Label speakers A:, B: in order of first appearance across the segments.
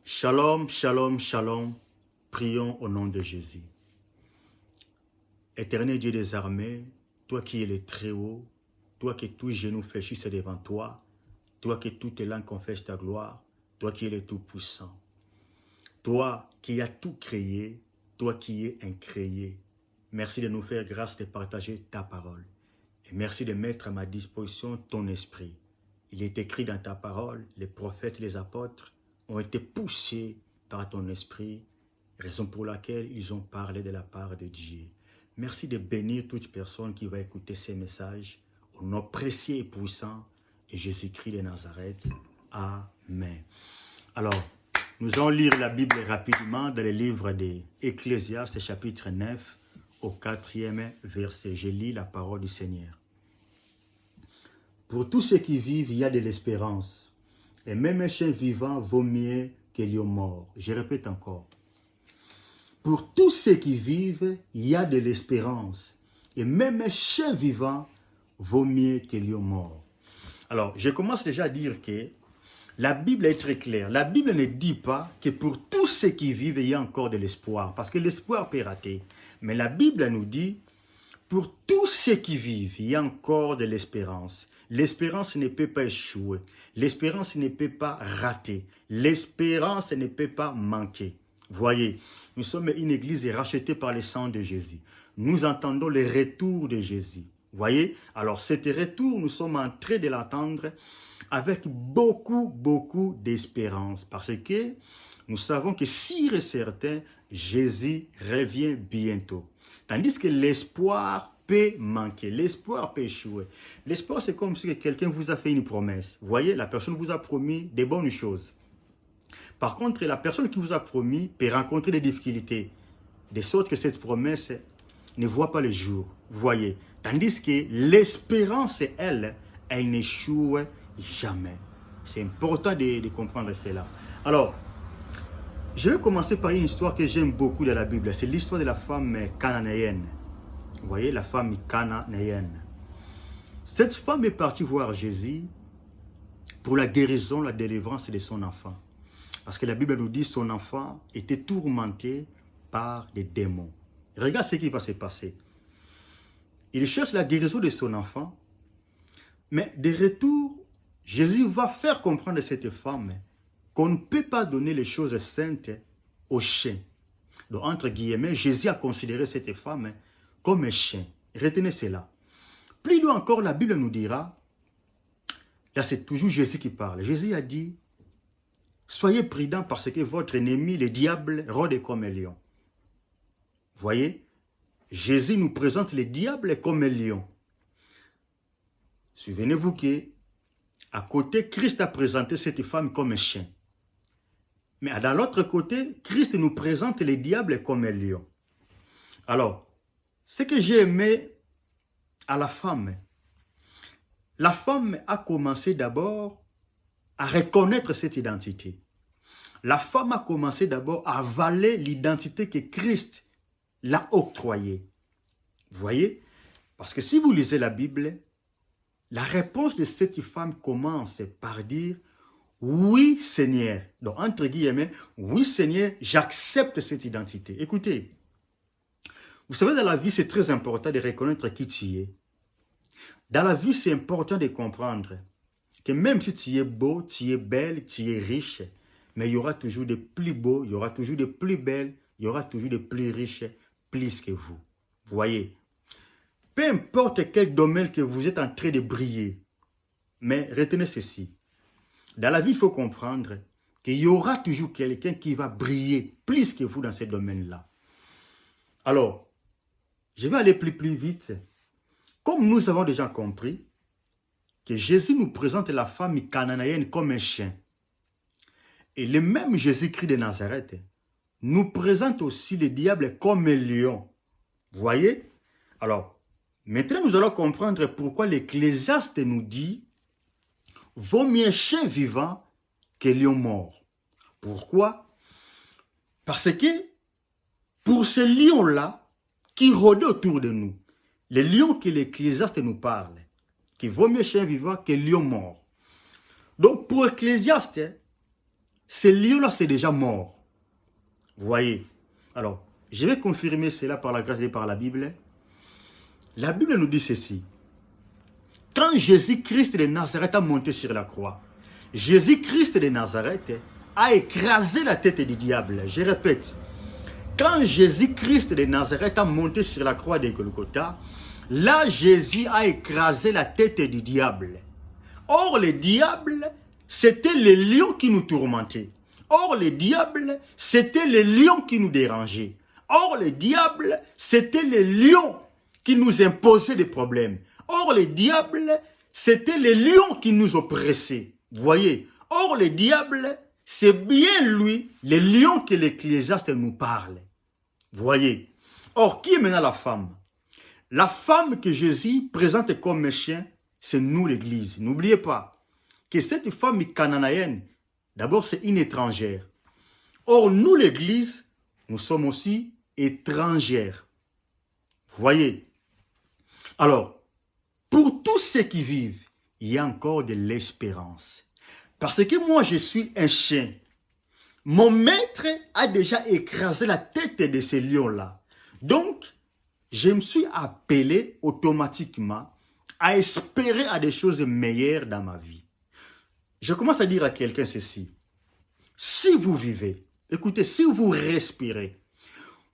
A: Shalom, shalom, shalom. Prions au nom de Jésus. Éternel Dieu des armées, toi qui es le Très-Haut, toi que tous genoux fléchissent devant toi, toi que toutes les langues confessent ta gloire, toi qui es le Tout-Puissant, toi qui as tout créé, toi qui es incréé. Merci de nous faire grâce de partager ta parole. Et merci de mettre à ma disposition ton esprit. Il est écrit dans ta parole, les prophètes et les apôtres ont été poussés par ton esprit, raison pour laquelle ils ont parlé de la part de Dieu. Merci de bénir toute personne qui va écouter ces messages au nom précieux et puissant de Jésus-Christ de Nazareth. Amen. Alors, nous allons lire la Bible rapidement dans le livre d'Ecclésiaste, chapitre 9, au 4e verset. Je lis la parole du Seigneur. Pour tous ceux qui vivent, il y a de l'espérance. Et même un chien vivant vaut mieux qu'un lion mort. Je répète encore. Pour tous ceux qui vivent, il y a de l'espérance. Et même un chien vivant vaut mieux qu'un lion mort. Alors, je commence déjà à dire que la Bible est très claire. La Bible ne dit pas que pour tous ceux qui vivent, il y a encore de l'espoir. Parce que l'espoir peut rater. Mais la Bible nous dit, pour tous ceux qui vivent, il y a encore de l'espérance. L'espérance ne peut pas échouer. L'espérance ne peut pas rater. L'espérance ne peut pas manquer. Voyez, nous sommes une église rachetée par le sang de Jésus. Nous entendons le retour de Jésus. Voyez, alors cet retour, nous sommes en train de l'attendre avec beaucoup d'espérance. Parce que nous savons que sûr et certain, Jésus revient bientôt. Tandis que l'espoir peut manquer, l'espoir peut échouer. L'espoir, c'est comme si quelqu'un vous a fait une promesse. Vous voyez, la personne vous a promis des bonnes choses. Par contre, la personne qui vous a promis peut rencontrer des difficultés, de sorte que cette promesse ne voit pas le jour. Vous voyez, tandis que l'espérance, elle n'échoue jamais. C'est important de comprendre cela. Alors, je vais commencer par une histoire que j'aime beaucoup de la Bible. C'est l'histoire de la femme cananéenne. Vous voyez, la femme cananéenne. Cette femme est partie voir Jésus pour la guérison, la délivrance de son enfant. Parce que la Bible nous dit que son enfant était tourmenté par des démons. Regarde ce qui va se passer. Il cherche la guérison de son enfant, mais de retour, Jésus va faire comprendre à cette femme qu'on ne peut pas donner les choses saintes aux chiens. Donc, entre guillemets, Jésus a considéré cette femme comme un chien. Retenez cela. Plus loin encore, la Bible nous dira, là c'est toujours Jésus qui parle. Jésus a dit, soyez prudents parce que votre ennemi, le diable, rôde comme un lion. Voyez, Jésus nous présente le diable comme un lion. Souvenez-vous que à côté, Christ a présenté cette femme comme un chien. Mais dans l'autre côté, Christ nous présente le diable comme un lion. Alors, ce que j'ai aimé à la femme a commencé d'abord à reconnaître cette identité. La femme a commencé d'abord à avaler l'identité que Christ l'a octroyée. Vous voyez? Parce que si vous lisez la Bible, la réponse de cette femme commence par dire « Oui, Seigneur ». Donc, entre guillemets, « Oui, Seigneur, j'accepte cette identité ». Écoutez, vous savez, dans la vie, c'est très important de reconnaître qui tu es. Dans la vie, c'est important de comprendre que même si tu es beau, tu es belle, tu es riche, mais il y aura toujours des plus beaux, il y aura toujours des plus belles, il y aura toujours des plus riches, plus que vous. Vous voyez, peu importe quel domaine que vous êtes en train de briller, mais retenez ceci. Dans la vie, il faut comprendre qu'il y aura toujours quelqu'un qui va briller plus que vous dans ce domaine-là. Alors, je vais aller plus vite. Comme nous avons déjà compris que Jésus nous présente la femme cananéenne comme un chien. Et le même Jésus-Christ de Nazareth nous présente aussi le diable comme un lion. Vous voyez? Alors, maintenant nous allons comprendre pourquoi l'Ecclésiaste nous dit « Vaut mieux un chien vivant qu'un lion mort ». Pourquoi? Parce que pour ce lion-là qui rôde autour de nous, le lion que l'Ecclésiaste nous parle, qui vaut mieux chien vivant que lion mort. Donc pour l'Ecclésiaste, ces lions-là, c'est déjà mort. Vous voyez? Alors, je vais confirmer cela par la grâce et par la Bible. La Bible nous dit ceci. Quand Jésus-Christ de Nazareth a monté sur la croix, Jésus-Christ de Nazareth a écrasé la tête du diable. Je répète, quand Jésus-Christ de Nazareth a monté sur la croix de Golgotha, là Jésus a écrasé la tête du diable. Or le diable, c'était les lions qui nous tourmentaient. Or le diable, c'était les lions qui nous dérangeaient. Or le diable, c'était les lions qui nous imposaient des problèmes. Or le diable, c'était les lions qui nous oppressaient. Vous voyez? Or le diable, c'est bien lui, les lions que l'Ecclésiaste nous parle. Vous voyez? Or, qui est maintenant la femme? La femme que Jésus présente comme un chien, c'est nous l'Église. N'oubliez pas que cette femme cananéenne, d'abord c'est une étrangère. Or, nous l'Église, nous sommes aussi étrangères. Vous voyez? Alors, pour tous ceux qui vivent, il y a encore de l'espérance. Parce que moi, je suis un chien. Mon maître a déjà écrasé la tête de ces lions-là. Donc, je me suis appelé automatiquement à espérer à des choses meilleures dans ma vie. Je commence à dire à quelqu'un ceci. Si vous vivez, écoutez, si vous respirez,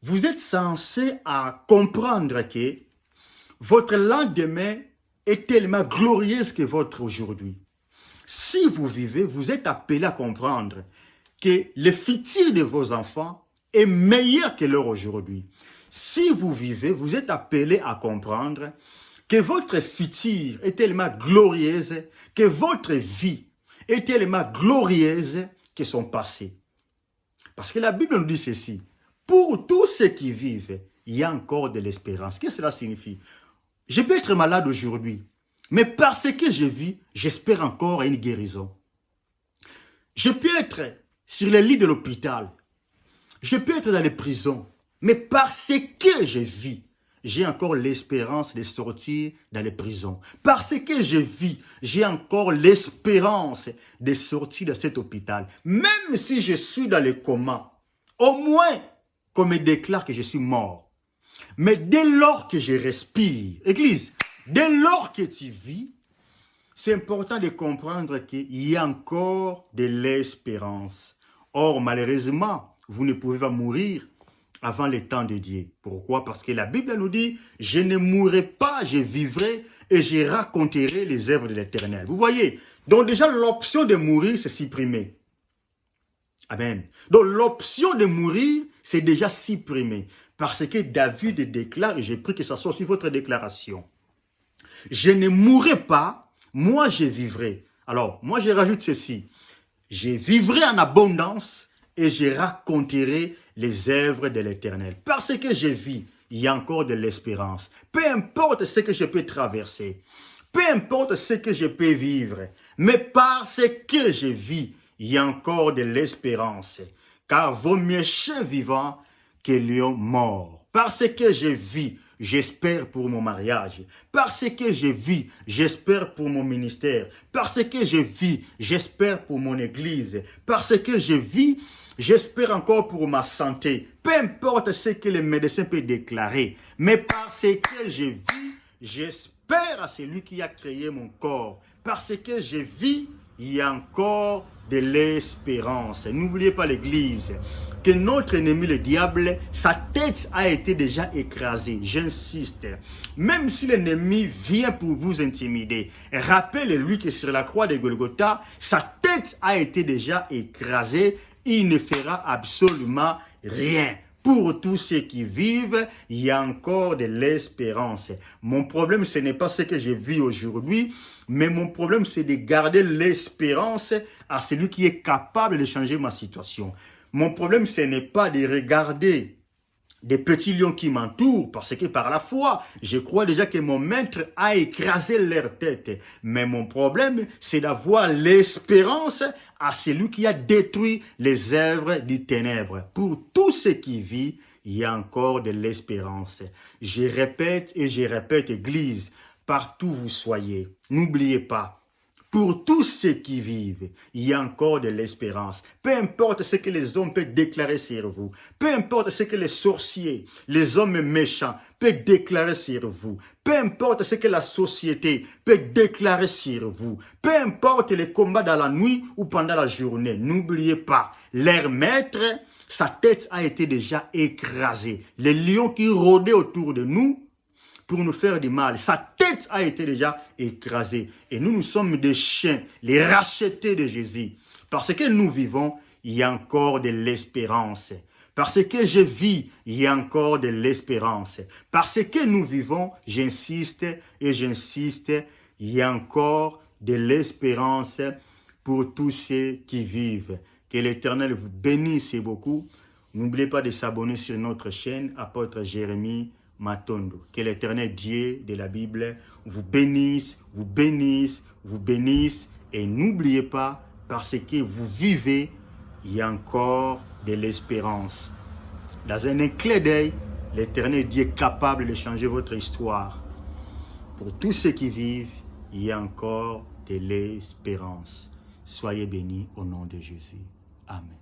A: vous êtes censé à comprendre que votre lendemain est tellement glorieuse que votre aujourd'hui. Si vous vivez, vous êtes appelé à comprendre que le futur de vos enfants est meilleur que leur aujourd'hui. Si vous vivez, vous êtes appelé à comprendre que votre futur est tellement glorieuse, que votre vie est tellement glorieuse que son passé. Parce que la Bible nous dit ceci. Pour tous ceux qui vivent, il y a encore de l'espérance. Qu'est-ce que cela signifie? Je peux être malade aujourd'hui, mais parce que je vis, j'espère encore à une guérison. Je peux être sur les lits de l'hôpital, je peux être dans les prisons, mais parce que je vis, j'ai encore l'espérance de sortir dans les prisons. Parce que je vis, j'ai encore l'espérance de sortir de cet hôpital. Même si je suis dans le coma, au moins qu'on me déclare que je suis mort. Mais dès lors que je respire, Église, dès lors que tu vis, c'est important de comprendre qu'il y a encore de l'espérance. Or, malheureusement, vous ne pouvez pas mourir avant le temps de Dieu. Pourquoi? Parce que la Bible nous dit, je ne mourrai pas, je vivrai et je raconterai les œuvres de l'Éternel. Vous voyez? Donc déjà, l'option de mourir, c'est supprimé. Amen. Donc l'option de mourir, c'est déjà supprimé. Parce que David déclare, et j'ai pris que ça soit aussi votre déclaration. Je ne mourrai pas, moi je vivrai. Alors, moi je rajoute ceci. Je vivrai en abondance et je raconterai les œuvres de l'Éternel. Parce que je vis, il y a encore de l'espérance. Peu importe ce que je peux traverser, peu importe ce que je peux vivre, mais parce que je vis, il y a encore de l'espérance. Car vaut mieux chien vivant que lion mort. Parce que je vis, j'espère pour mon mariage. Parce que je vis, j'espère pour mon ministère. Parce que je vis, j'espère pour mon église. Parce que je vis, j'espère encore pour ma santé. Peu importe ce que le médecin peut déclarer. Mais parce que je vis, j'espère à celui qui a créé mon corps. Parce que je vis, il y a encore de l'espérance. N'oubliez pas l'Église, que notre ennemi, le diable, sa tête a été déjà écrasée. J'insiste. Même si l'ennemi vient pour vous intimider, rappelez-lui que sur la croix de Golgotha, sa tête a été déjà écrasée. Il ne fera absolument rien. Pour tous ceux qui vivent, il y a encore de l'espérance. Mon problème, ce n'est pas ce que je vis aujourd'hui, mais mon problème, c'est de garder l'espérance à celui qui est capable de changer ma situation. Mon problème, ce n'est pas de regarder des petits lions qui m'entourent, parce que par la foi, je crois déjà que mon maître a écrasé leur tête. Mais mon problème, c'est d'avoir l'espérance à celui qui a détruit les œuvres du ténèbre. Pour tous ceux qui vivent, il y a encore de l'espérance. Je répète et je répète, Église, partout où vous soyez, n'oubliez pas, Pour tous ceux qui vivent, il y a encore de l'espérance. Peu importe ce que les hommes peuvent déclarer sur vous, peu importe ce que les sorciers, les hommes méchants peuvent déclarer sur vous, peu importe ce que la société peut déclarer sur vous, peu importe les combats dans la nuit ou pendant la journée, n'oubliez pas, leur maître, sa tête a été déjà écrasée. Les lions qui rôdaient autour de nous, pour nous faire du mal. Sa tête a été déjà écrasée. Et nous sommes des chiens, les rachetés de Jésus. Parce que nous vivons, il y a encore de l'espérance. Parce que je vis, il y a encore de l'espérance. Parce que nous vivons, j'insiste et j'insiste, il y a encore de l'espérance pour tous ceux qui vivent. Que l'Éternel vous bénisse beaucoup. N'oubliez pas de s'abonner sur notre chaîne, Apôtre Jérémie Matondo. Que l'Éternel Dieu de la Bible vous bénisse, vous bénisse, vous bénisse. Et n'oubliez pas, parce que vous vivez, il y a encore de l'espérance. Dans un clin d'œil, l'Éternel Dieu est capable de changer votre histoire. Pour tous ceux qui vivent, il y a encore de l'espérance. Soyez bénis au nom de Jésus. Amen.